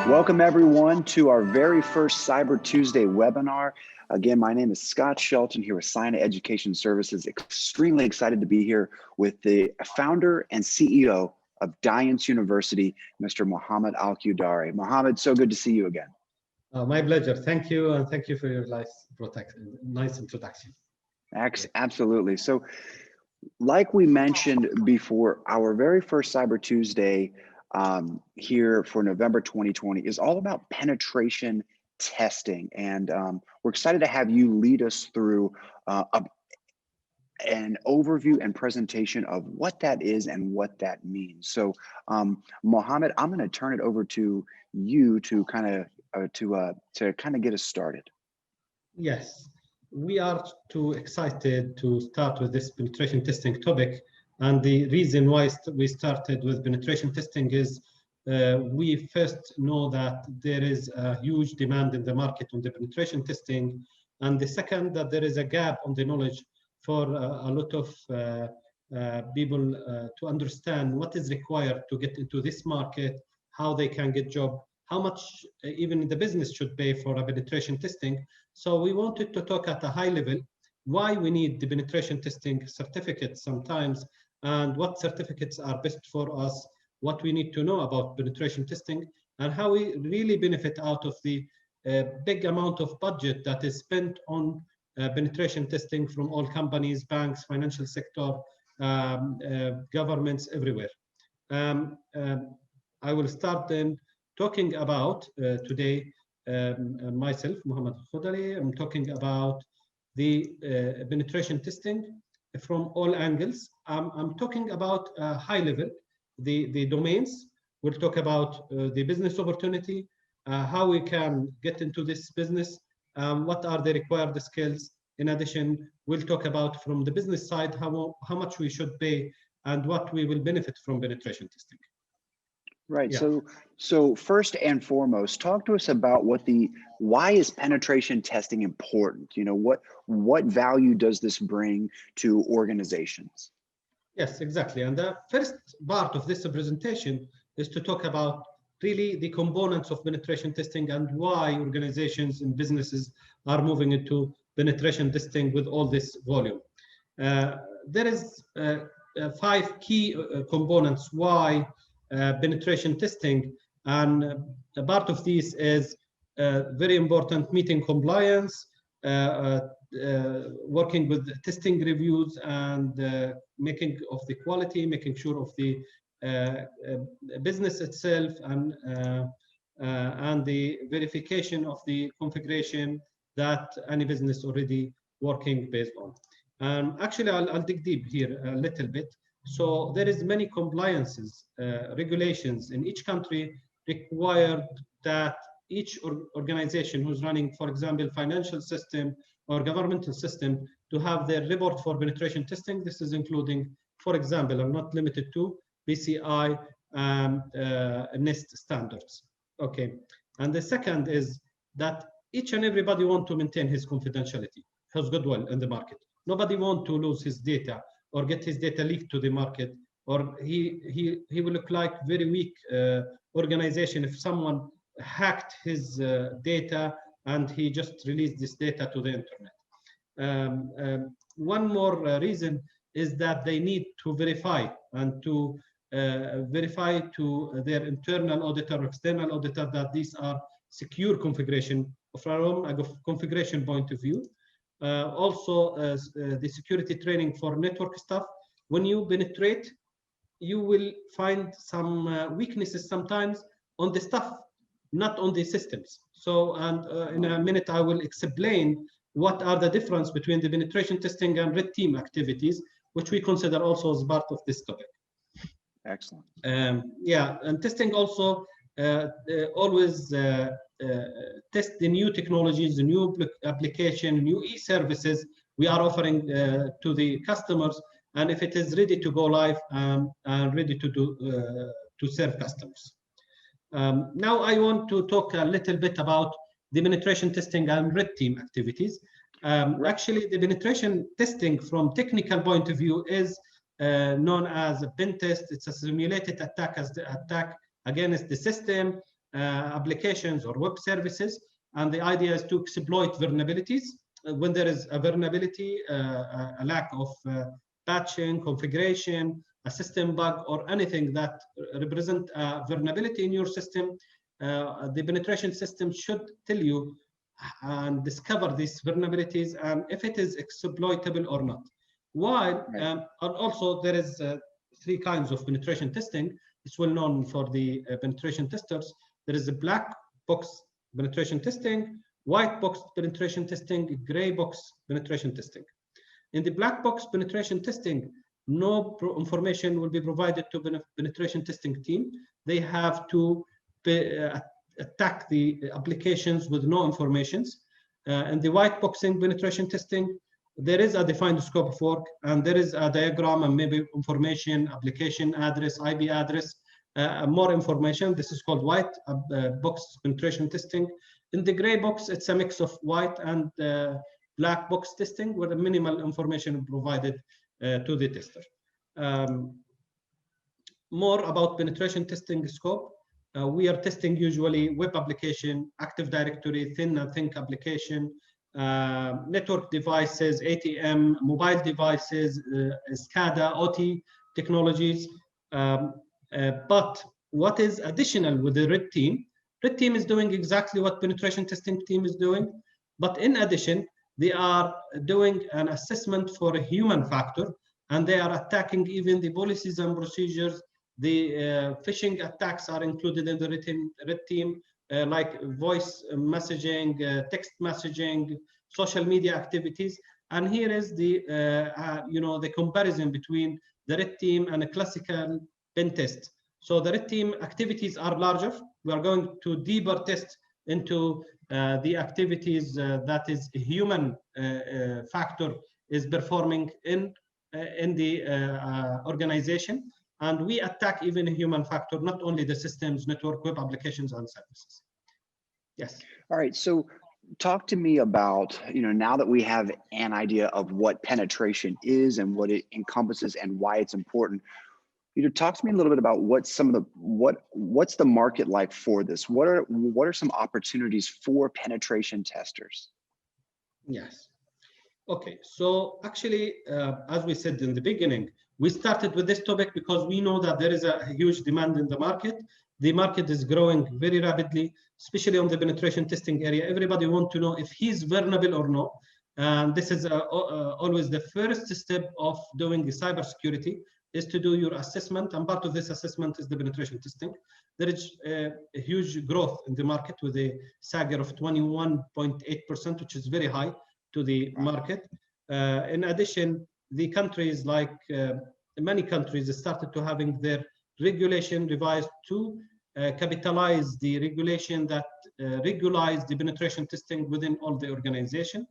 Welcome everyone to our very first Cyber Tuesday webinar. Again, my name is Scott Shelton here with Sina Education Services. Extremely excited to be here with the founder and CEO of Daience University, Mr. Mohammed Al-Qudari. Mohammed, so good to see you again. My pleasure. Thank you, and thank you for your nice introduction. Absolutely. So, like we mentioned before, our very first Cyber Tuesday here for November 2020 is all about penetration testing. And we're excited to have you lead us through an overview and presentation of what that is and what that means. So Mohammed, I'm going to turn it over to you to kind of get us started. Yes, we are too excited to start with this penetration testing topic. And the reason why we started with penetration testing is we first know that there is a huge demand in the market on the penetration testing. And the second, that there is a gap on the knowledge for a lot of people to understand what is required to get into this market, how they can get job, how much even the business should pay for a penetration testing. So we wanted to talk at a high level why we need the penetration testing certificates sometimes, and what certificates are best for us, what we need to know about penetration testing, and how we really benefit out of the big amount of budget that is spent on penetration testing from all companies, banks, financial sector, governments everywhere. I will start then talking about today myself, Mohammed Al-Qudari. I'm talking about the penetration testing from all angles. I'm talking about high level, the domains. We'll talk about the business opportunity, how we can get into this business, what are the required skills. In addition, we'll talk about from the business side, how much we should pay and what we will benefit from penetration testing. Right. Yeah. So first and foremost, talk to us about why is penetration testing important? You know, what value does this bring to organizations? Yes, exactly. And the first part of this presentation is to talk about really the components of penetration testing and why organizations and businesses are moving into penetration testing with all this volume. There is 5 key components why penetration testing, and a part of this is very important: meeting compliance, working with testing reviews, and making of the quality, making sure of the business itself, and the verification of the configuration that any business already working based on. Actually, I'll dig deep here a little bit. So there is many compliances, regulations in each country required that each organization who's running, for example, financial system or governmental system, to have their report for penetration testing. This is including, for example, and not limited to, PCI NIST standards. Okay, and the second is that each and everybody want to maintain his confidentiality, his goodwill in the market. Nobody want to lose his data or get his data leaked to the market, or he will look like very weak organization if someone hacked his data and he just released this data to the internet. One more reason is that they need to verify and to verify to their internal auditor or external auditor that these are secure configuration from a configuration point of view. Also, the security training for network stuff. When you penetrate, you will find some weaknesses sometimes on the stuff, not on the systems. So, and in a minute, I will explain what are the difference between the penetration testing and red team activities, which we consider also as part of this topic. Excellent. Yeah, and testing also always test the new technologies, the new application, new e-services we are offering to the customers, and if it is ready to go live and ready to serve customers. Now I want to talk a little bit about the penetration testing and red team activities. Actually, the penetration testing from technical point of view is known as a pen test. It's a simulated attack against the system applications or web services. And the idea is to exploit vulnerabilities. When there is a vulnerability, a lack of patching, configuration, a system bug, or anything that represent a vulnerability in your system, the penetration system should tell you and discover these vulnerabilities and if it is exploitable or not. While and also there is three kinds of penetration testing. It's well known for the penetration testers. There is a black box penetration testing, white box penetration testing, gray box penetration testing. In the black box penetration testing, no information will be provided to the penetration testing team. They have to attack the applications with no informations. In the white boxing penetration testing, there is a defined scope of work, and there is a diagram and maybe information, application address, IP address, more information. This is called white box penetration testing. In the gray box, it's a mix of white and black box testing, where the minimal information provided to the tester. More about penetration testing scope. We are testing usually web application, Active Directory, thin and think application, network devices, ATM, mobile devices, SCADA, OT technologies. But what is additional with the red team? Red team is doing exactly what penetration testing team is doing, but in addition, they are doing an assessment for a human factor, and they are attacking even the policies and procedures. The phishing attacks are included in the red team, like voice messaging, text messaging, social media activities. And here is the the comparison between the red team and a classical pen test. So the red team activities are larger. We are going to deeper test into the activities that is a human factor is performing in the organization. And we attack even a human factor, not only the systems, network, web applications, and services. Yes. All right. So talk to me about, now that we have an idea of what penetration is and what it encompasses and why it's important, talk to me a little bit about what's the market like for this? What are some opportunities for penetration testers? Yes. Okay. So actually, as we said in the beginning, we started with this topic because we know that there is a huge demand in the market. The market is growing very rapidly, especially on the penetration testing area. Everybody wants to know if he's vulnerable or not. And this is always the first step of doing the cybersecurity, is to do your assessment. And part of this assessment is the penetration testing. There is a huge growth in the market with a CAGR of 21.8%, which is very high to the market. In addition, the countries like many countries started to having their regulation revised to capitalize the regulation that regularize the penetration testing within all the organization.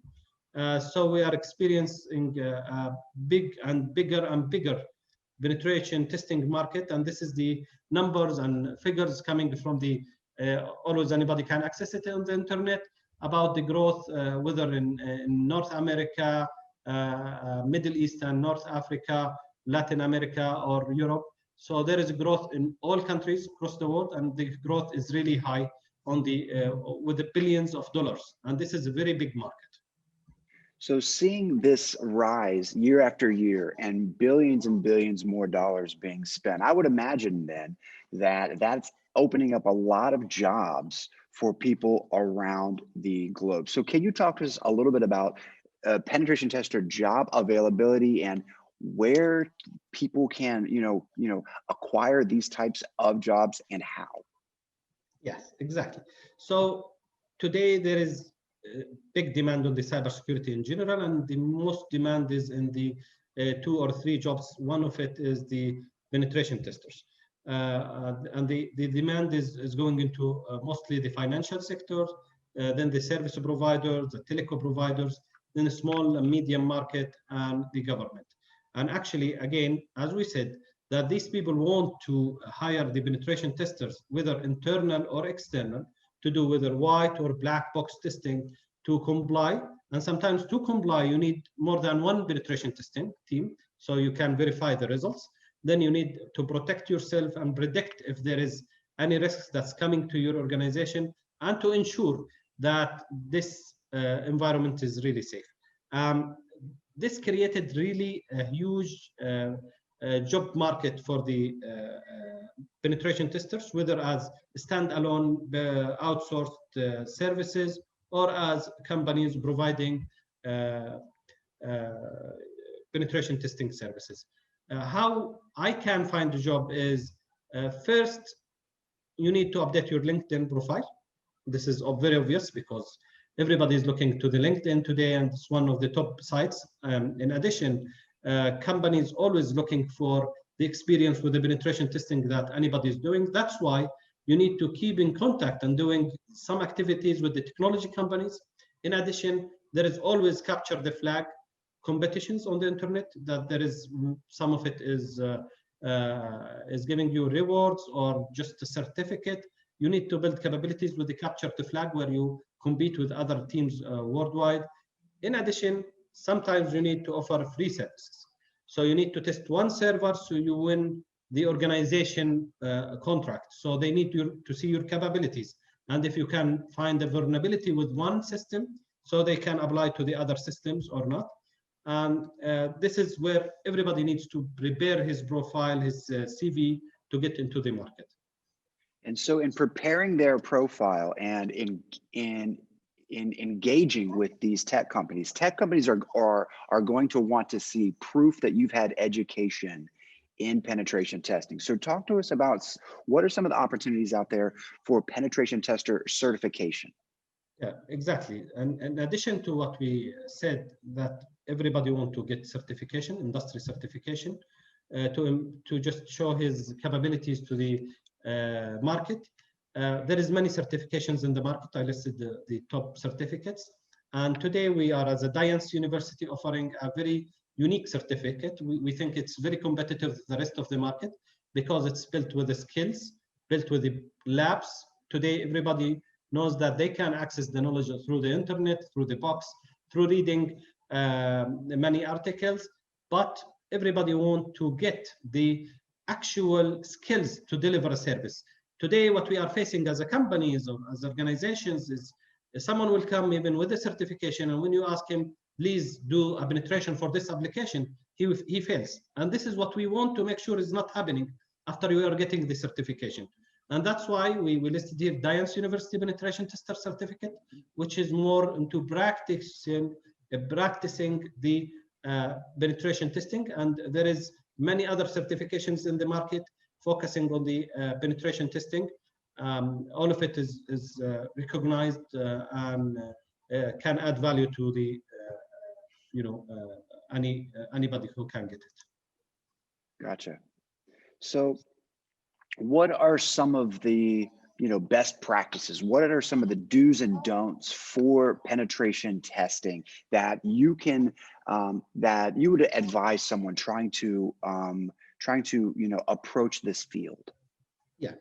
So we are experiencing a big and bigger and bigger penetration testing market, and this is the numbers and figures coming from the always anybody can access it on the internet about the growth, whether in North America, Middle East and North Africa, Latin America, or Europe. So there is growth in all countries across the world, and the growth is really high on the with the billions of dollars, and this is a very big market. So seeing this rise year after year and billions more dollars being spent, I would imagine then that that's opening up a lot of jobs for people around the globe. So can you talk to us a little bit about penetration tester job availability and where people can, acquire these types of jobs and how? Yes, exactly. So today there is big demand on the cybersecurity in general, and the most demand is in the 2 or 3 jobs. One of it is the penetration testers. And the demand is going into mostly the financial sector, then the service providers, the telecom providers, then the small and medium market, and the government. And actually, again, as we said, that these people want to hire the penetration testers, whether internal or external, to do whether white or black box testing to comply. And sometimes to comply, you need more than one penetration testing team, so you can verify the results. Then you need to protect yourself and predict if there is any risks that's coming to your organization, and to ensure that this environment is really safe. This created really a huge job market for the penetration testers, whether as standalone outsourced services or as companies providing penetration testing services. How I can find a job is first, you need to update your LinkedIn profile. This is very obvious because everybody is looking to the LinkedIn today, and it's one of the top sites. In addition, companies always looking for the experience with the penetration testing that anybody is doing. That's why you need to keep in contact and doing some activities with the technology companies. In addition, there is always capture the flag competitions on the internet, that there is some of it is giving you rewards or just a certificate. You need to build capabilities with the capture the flag where you compete with other teams worldwide. In addition, sometimes you need to offer free services. So you need to test one server so you win the organization contract. So they need to see your capabilities. And if you can find a vulnerability with one system, so they can apply to the other systems or not. And this is where everybody needs to prepare his profile, his CV to get into the market. And so in preparing their profile and in engaging with these tech companies are going to want to see proof that you've had education in penetration testing. So talk to us about what are some of the opportunities out there for penetration tester certification? Yeah, exactly. And in addition to what we said, that everybody wants to get certification, industry certification, to just show his capabilities to the market. There is many certifications in the market. I listed the top certificates. And today we are, as a Daience University, offering a very unique certificate. We think it's very competitive with the rest of the market because it's built with the skills, built with the labs. Today, everybody knows that they can access the knowledge through the internet, through the box, through reading many articles, but everybody wants to get the actual skills to deliver a service. Today, what we are facing as a companies or as organizations is someone will come even with a certification, and when you ask him, please do a penetration for this application, he fails. And this is what we want to make sure is not happening after you are getting the certification. And that's why we listed here Daience University Penetration Tester Certificate, which is more into practicing the penetration testing. And there is many other certifications in the market focusing on the penetration testing. All of it is recognized and can add value to the anybody who can get it. Gotcha. So what are some of the best practices? What are some of the do's and don'ts for penetration testing that you can that you would advise someone trying to approach this field? Yeah,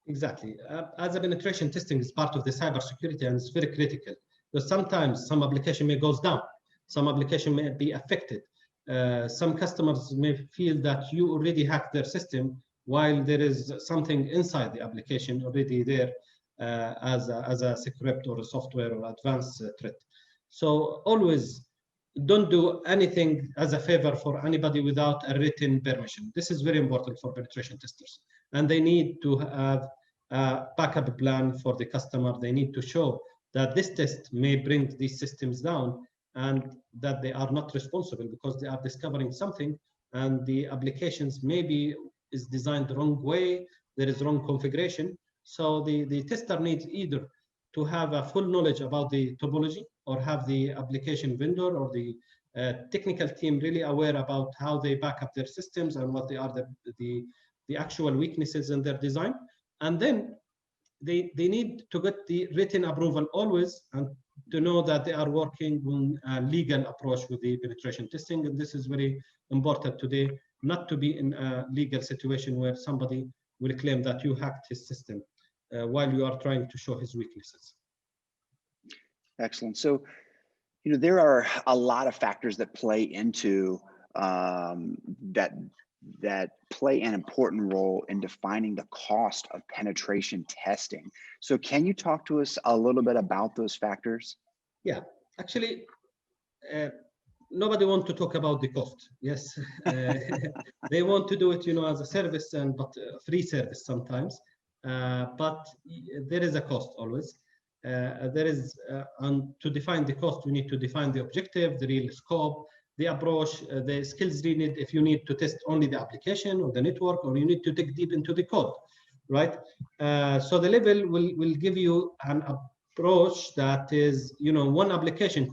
exactly. As a penetration testing is part of the cybersecurity, and it's very critical because sometimes some application may goes down, some application may be affected. Some customers may feel that you already hacked their system while there is something inside the application already there as a script or a software or advanced threat. So always don't do anything as a favor for anybody without a written permission. This is very important for penetration testers. And they need to have a backup plan for the customer. They need to show that this test may bring these systems down and that they are not responsible because they are discovering something and the applications maybe is designed the wrong way, there is wrong configuration. So the tester needs either to have a full knowledge about the topology or have the application vendor or the technical team really aware about how they back up their systems and what they are the actual weaknesses in their design. And then they need to get the written approval always and to know that they are working on a legal approach with the penetration testing. And this is very important today, not to be in a legal situation where somebody will claim that you hacked his system while you are trying to show his weaknesses. Excellent. So, there are a lot of factors that play into that play an important role in defining the cost of penetration testing. So can you talk to us a little bit about those factors? Yeah, actually, uh, nobody want to talk about the cost. Yes, they want to do it, as a service but free service sometimes. But there is a cost always. And to define the cost, we need to define the objective, the real scope, the approach, the skills needed. If you need to test only the application or the network, or you need to dig deep into the code, right? So the level will give you an approach that is, one application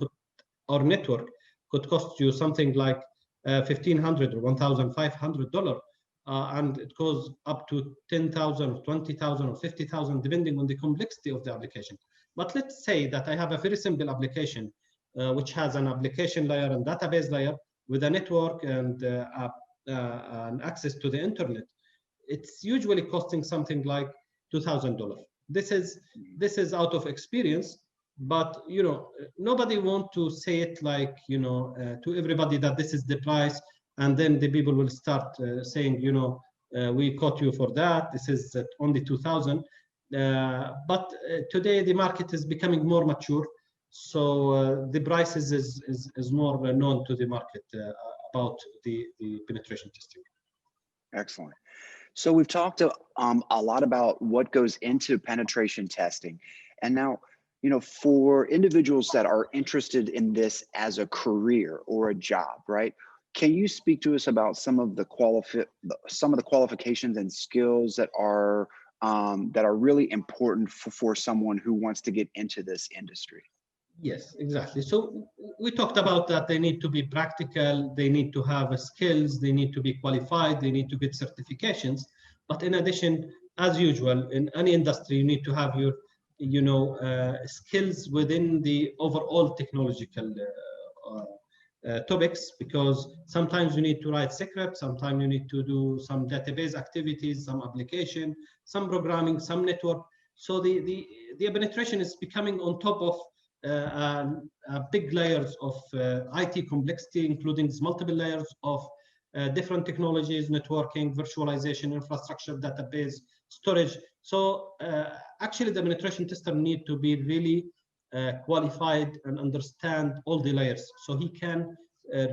or network could cost you something like $1,500 or $1,500, and it goes up to 10,000 or 20,000 or 50,000 depending on the complexity of the application. But let's say that I have a very simple application which has an application layer and database layer with a network and an access to the internet. It's usually costing something like $2,000. This is out of experience, but nobody want to say it like to everybody that this is the price, and then the people will start saying we caught you for that. This is only 2,000. But today the market is becoming more mature, so the prices is more known to the market about the penetration testing. Excellent. So we've talked a lot about what goes into penetration testing. And now, for individuals that are interested in this as a career or a job, right? Can you speak to us about some of the qualifications and skills that are really important for someone who wants to get into this industry? Yes, exactly. So we talked about that they need to be practical, they need to have skills, they need to be qualified, they need to get certifications. But in addition, as usual, in any industry, you need to have your, skills within the overall technological topics, because sometimes you need to write scripts, sometimes you need to do some database activities, some application, some programming, some network. So the penetration is becoming on top of big layers of IT complexity, including multiple layers of different technologies, networking, virtualization, infrastructure, database, storage. So actually, the penetration tester need to be really qualified and understand all the layers, so he can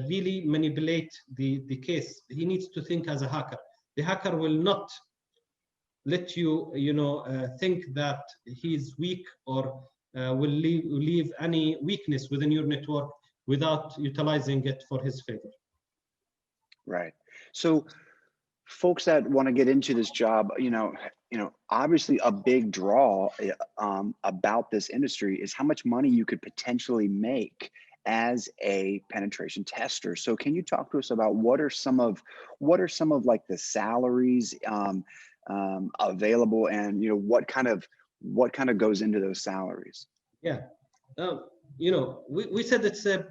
really manipulate the case. He needs to think as a hacker. The hacker will not let you, think that he's weak or will leave any weakness within your network without utilizing it for his favor. Right. So folks that want to get into this job, obviously a big draw about this industry is how much money you could potentially make as a penetration tester. So can you talk to us about what are some of like the salaries available, and what kind of goes into those salaries? Yeah, we said it's a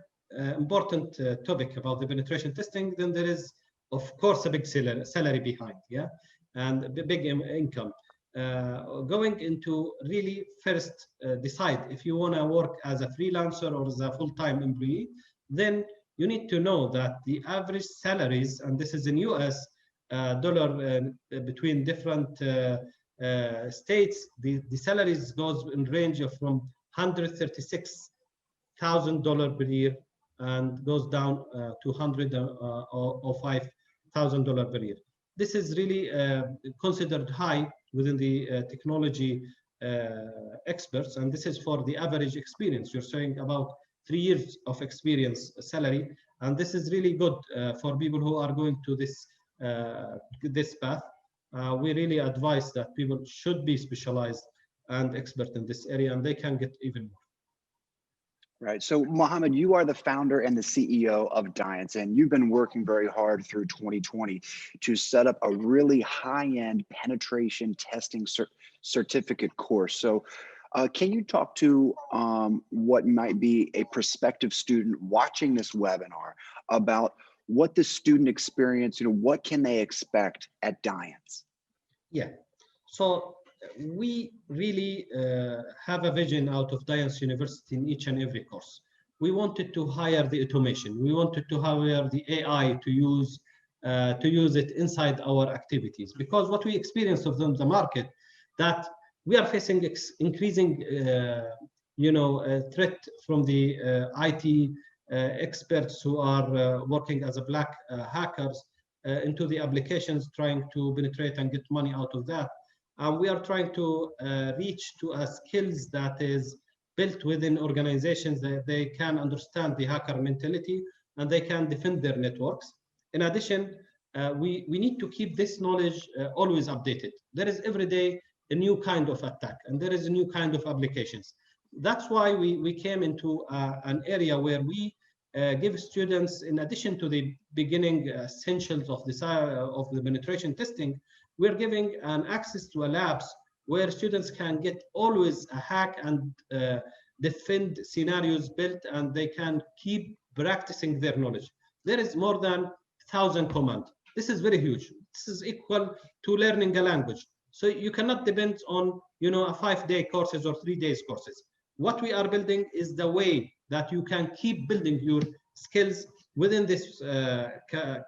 important topic about the penetration testing. Then there is, of course, a big salary behind, yeah, and a big income. Going into really first decide if you want to work as a freelancer or as a full-time employee, then you need to know that the average salaries, and this is in US dollar between different states, the salaries goes in range of from $136,000 per year and goes down to $105,000 per year. This is really considered high within the technology experts, and this is for the average experience. You're saying about 3 years of experience salary, and this is really good for people who are going to this path. We really advise that people should be specialized and expert in this area, and they can get even more. Right. So Mohammed, you are the founder and the CEO of Daience, and you've been working very hard through 2020 to set up a really high-end penetration testing certificate course. So can you talk to what might be a prospective student watching this webinar about what the student experience, what can they expect at Daience? Yeah. So we really have a vision out of Daience University in each and every course. We wanted to hire the automation. We wanted to hire the AI to use to use it inside our activities. Because what we experience of the market, that we are facing increasing threat from the IT experts who are working as a black hackers into the applications, trying to penetrate and get money out of that. We are trying to reach to a skills that is built within organizations, that they can understand the hacker mentality and they can defend their networks. In addition, we need to keep this knowledge always updated. There is every day a new kind of attack, and there is a new kind of applications. That's why we came into an area where we give students, in addition to the beginning essentials of the penetration testing, we're giving an access to a labs where students can get always a hack and defend scenarios built, and they can keep practicing their knowledge. There is more than 1,000 commands. This is very huge. This is equal to learning a language. So you cannot depend on a 5-day courses or 3 days courses. What we are building is the way that you can keep building your skills within this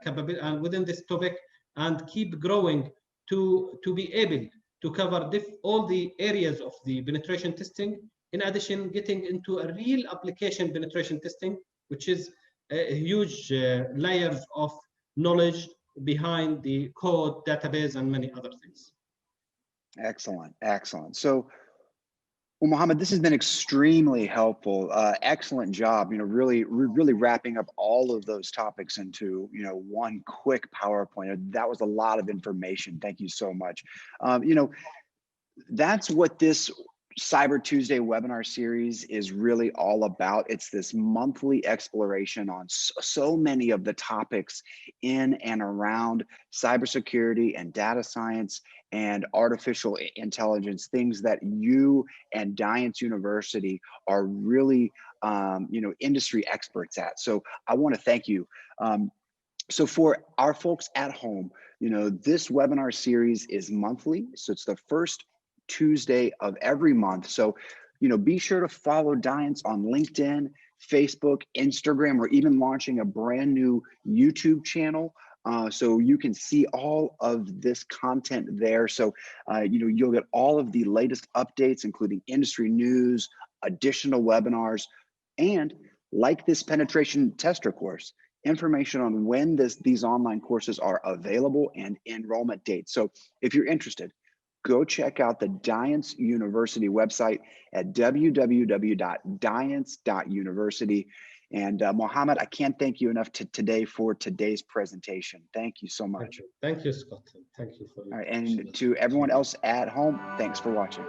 capability and within this topic, and keep growing to be able to cover all the areas of the penetration testing. In addition, getting into a real application penetration testing, which is a huge layers of knowledge behind the code, database, and many other things. Excellent, excellent. So, well, Mohammed, this has been extremely helpful. Excellent job. Really wrapping up all of those topics into one quick PowerPoint. That was a lot of information. Thank you so much. That's what this Cyber Tuesday webinar series is really all about. It's this monthly exploration on so many of the topics in and around cybersecurity and data science and artificial intelligence, things that you and Daience University are really, industry experts at. So I want to thank you. So for our folks at home, this webinar series is monthly. So it's the first Tuesday of every month. So, be sure to follow Daience on LinkedIn, Facebook, Instagram. We're even launching a brand new YouTube channel. So you can see all of this content there. So, you'll get all of the latest updates, including industry news, additional webinars, and like this penetration tester course, information on when these online courses are available and enrollment dates. So if you're interested, go check out the Daience University website at www.daience.university. And Mohammed, I can't thank you enough today for today's presentation. Thank you so much. Thank you, Scott. Thank you for. All right, and to everyone else at home, thanks for watching.